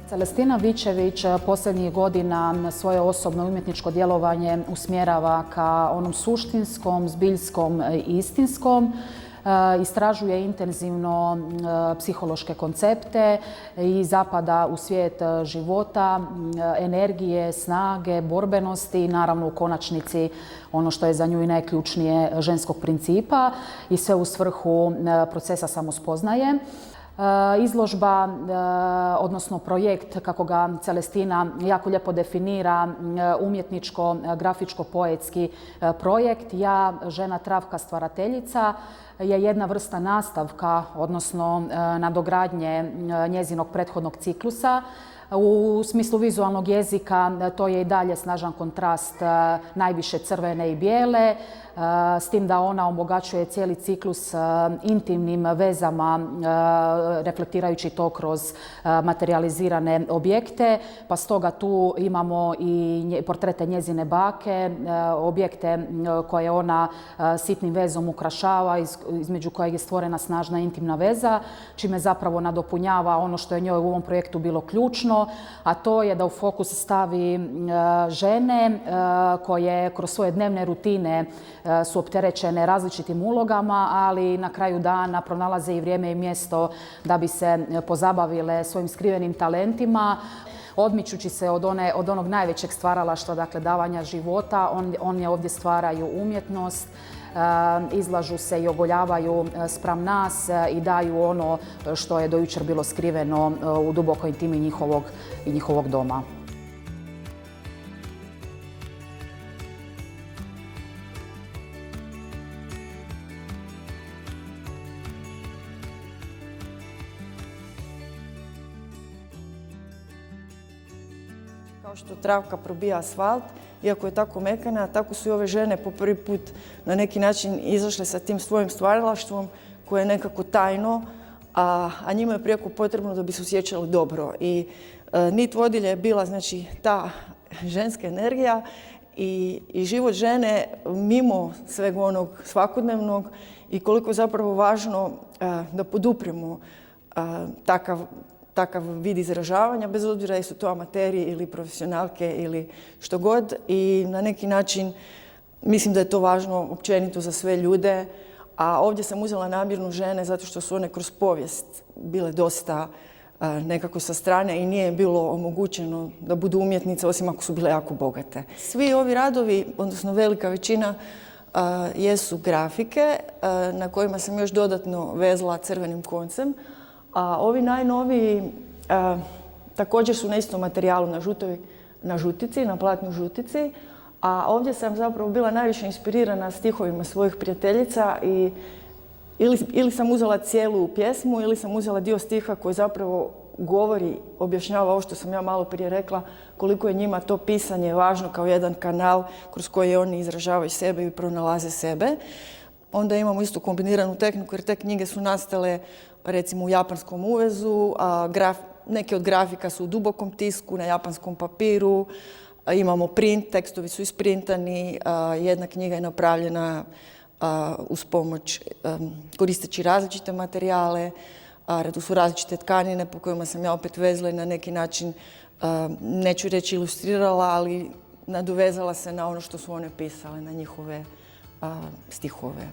Celestina Vičević posljednjih godina svoje osobno umjetničko djelovanje usmjerava ka onom suštinskom, zbiljskom i istinskom. Istražuje intenzivno psihološke koncepte i zapada u svijet života, energije, snage, borbenosti i naravno u konačnici ono što je za nju i najključnije ženskog principa i sve u svrhu procesa samospoznaje. Izložba, odnosno projekt, kako ga Celestina jako lijepo definira, umjetničko-grafičko-poetski projekt Ja, žena, travka, stvarateljica, je jedna vrsta nastavka, odnosno nadogradnje njezinog prethodnog ciklusa. U smislu vizualnog jezika to je i dalje snažan kontrast najviše crvene i bijele, s tim da ona obogaćuje cijeli ciklus intimnim vezama, reflektirajući to kroz materializirane objekte, pa stoga tu imamo i portrete njezine bake, objekte koje ona sitnim vezom ukrašava, između kojeg je stvorena snažna intimna veza, čime zapravo nadopunjava ono što je njoj u ovom projektu bilo ključno, a to je da u fokus stavi žene koje kroz svoje dnevne rutine su opterećene različitim ulogama, ali na kraju dana pronalaze i vrijeme i mjesto da bi se pozabavile svojim skrivenim talentima. Odmičući se od onog najvećeg stvaralaštva, dakle davanja života, oni ovdje stvaraju umjetnost, izlažu se i ogoljavaju spram nas i daju ono što je do jučer bilo skriveno u dubokoj intimi njihovog doma. Kao što travka probija asfalt, iako je tako mekana, tako su i ove žene po prvi put na neki način izašle sa tim svojim stvaralaštvom koje je nekako tajno, a njima je prijeko potrebno da bi se osjećali dobro. I nit vodilja je bila znači ta ženska energija i život žene mimo sveg onog svakodnevnog i koliko je zapravo važno da podupremo takav vid izražavanja, bez obzira jesu to amateri ili profesionalke ili što god. I na neki način mislim da je to važno općenito za sve ljude. A ovdje sam uzela namjerno žene zato što su one kroz povijest bile dosta nekako sa strane i nije bilo omogućeno da budu umjetnice, osim ako su bile jako bogate. Svi ovi radovi, odnosno velika većina, jesu grafike na kojima sam još dodatno vezla crvenim koncem. A ovi najnoviji također su na istom materijalu na žutici, na platnu žutici. A ovdje sam zapravo bila najviše inspirirana stihovima svojih prijateljica i ili sam uzela cijelu pjesmu ili sam uzela dio stiha koji zapravo govori, objašnjava ovo što sam ja malo prije rekla, koliko je njima to pisanje važno kao jedan kanal kroz koji oni izražavaju sebe i pronalaze sebe. Onda imamo isto kombiniranu tehniku jer te knjige su nastale recimo u japanskom uvezu, neke od grafika su u dubokom tisku, na japanskom papiru, imamo print, tekstovi su isprintani, jedna knjiga je napravljena uz pomoć koristeći različite materijale, tu su različite tkanine po kojima sam ja opet vezla i na neki način, neću reći ilustrirala, ali nadovezala se na ono što su one pisale, na njihove stihove.